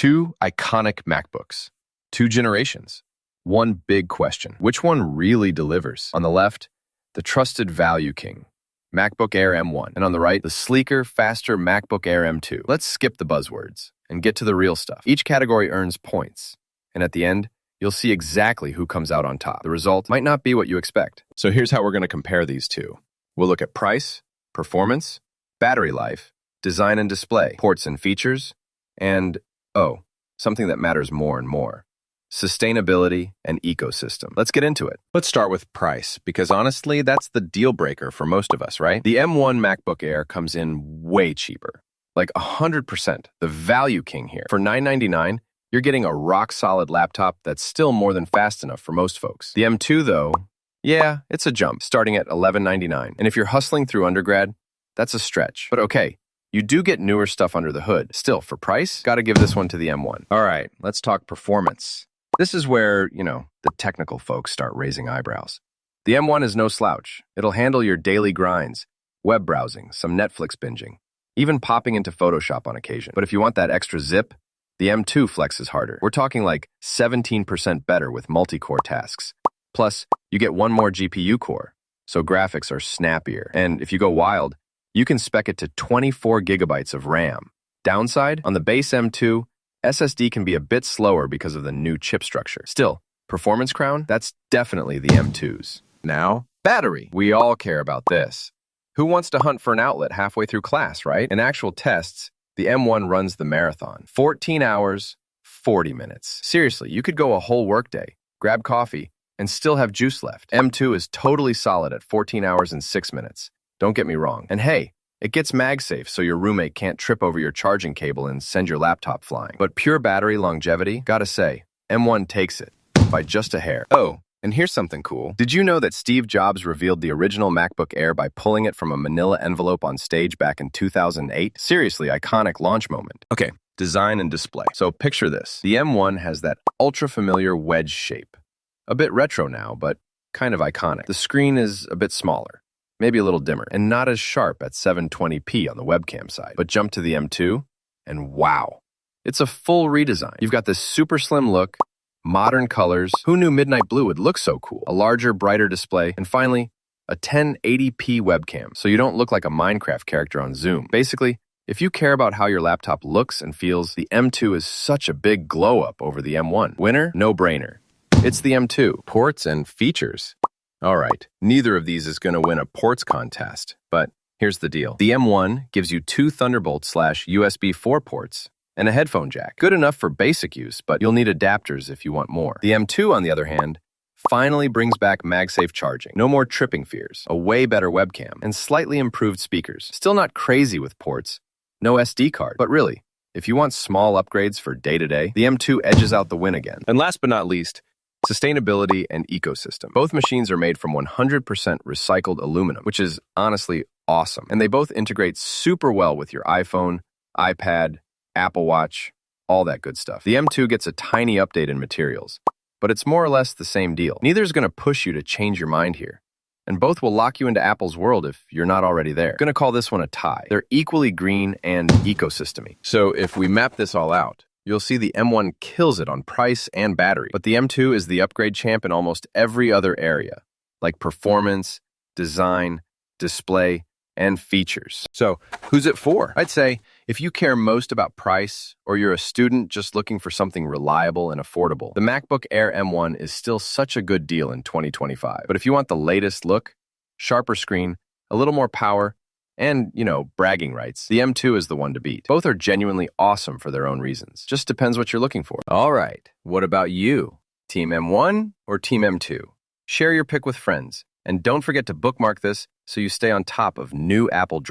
Two iconic MacBooks, two generations. One big question: which one really delivers? On the left, the trusted value king, MacBook Air M1, and on the right, the sleeker, faster MacBook Air M2. Let's skip the buzzwords and get to the real stuff. Each category earns points, and at the end, you'll see exactly who comes out on top. The result might not be what you expect. So here's how we're going to compare these two. We'll look at price, performance, battery life, design and display, ports and features, and, something that matters more and more: sustainability and ecosystem. Let's get into it. Let's start with price, because honestly, that's the deal breaker for most of us, right? The M1 MacBook Air comes in way cheaper, like 100%, the value king here. For $999, you're getting a rock-solid laptop that's still more than fast enough for most folks. The M2, though, yeah, it's a jump, starting at $1199. And if you're hustling through undergrad, that's a stretch. But okay, you do get newer stuff under the hood. Still, for price, gotta give this one to the M1. All right, let's talk performance. This is where, the technical folks start raising eyebrows. The M1 is no slouch. It'll handle your daily grinds, web browsing, some Netflix binging, even popping into Photoshop on occasion. But if you want that extra zip, the M2 flexes harder. We're talking like 17% better with multi-core tasks. Plus, you get one more GPU core, so graphics are snappier. And if you go wild, you can spec it to 24 gigabytes of RAM. Downside, on the base M2, SSD can be a bit slower because of the new chip structure. Still, performance crown, that's definitely the M2's. Now, battery. We all care about this. Who wants to hunt for an outlet halfway through class, right? In actual tests, the M1 runs the marathon. 14 hours, 40 minutes. Seriously, you could go a whole workday, grab coffee, and still have juice left. M2 is totally solid at 14 hours and 6 minutes. Don't get me wrong. And hey, it gets MagSafe so your roommate can't trip over your charging cable and send your laptop flying. But pure battery longevity, gotta say, M1 takes it by just a hair. Oh, and here's something cool. Did you know that Steve Jobs revealed the original MacBook Air by pulling it from a manila envelope on stage back in 2008? Seriously, iconic launch moment. Okay, design and display. So picture this. The M1 has that ultra-familiar wedge shape. A bit retro now, but kind of iconic. The screen is a bit smaller, maybe a little dimmer, and not as sharp at 720p on the webcam side. But jump to the M2, and wow, it's a full redesign. You've got this super slim look, modern colors. Who knew midnight blue would look so cool? A larger, brighter display, and finally, a 1080p webcam, so you don't look like a Minecraft character on Zoom. Basically, if you care about how your laptop looks and feels, the M2 is such a big glow-up over the M1. Winner? No brainer. It's the M2. Ports and features. All right, neither of these is going to win a ports contest, but here's the deal. The M1 gives you two Thunderbolt/USB 4 ports and a headphone jack. Good enough for basic use, but you'll need adapters if you want more. The M2, on the other hand, finally brings back MagSafe charging. No more tripping fears, a way better webcam, and slightly improved speakers. Still not crazy with ports, no SD card, but really, if you want small upgrades for day-to-day, the M2 edges out the win again. And last but not least, sustainability and ecosystem. Both machines are made from 100% recycled aluminum, which is honestly awesome. And they both integrate super well with your iPhone, iPad, Apple Watch, all that good stuff. The M2 gets a tiny update in materials, but it's more or less the same deal. Neither is going to push you to change your mind here, and both will lock you into Apple's world if you're not already there. Gonna call this one a tie. They're equally green and ecosystem-y. So if we map this all out, you'll see the M1 kills it on price and battery, but the M2 is the upgrade champ in almost every other area, like performance, design, display, and features. So who's it for? I'd say if you care most about price, or you're a student just looking for something reliable and affordable, the MacBook Air M1 is still such a good deal in 2025. But if you want the latest look, sharper screen, a little more power, and, bragging rights, the M2 is the one to beat. Both are genuinely awesome for their own reasons. Just depends what you're looking for. All right, what about you? Team M1 or Team M2? Share your pick with friends, and don't forget to bookmark this so you stay on top of new Apple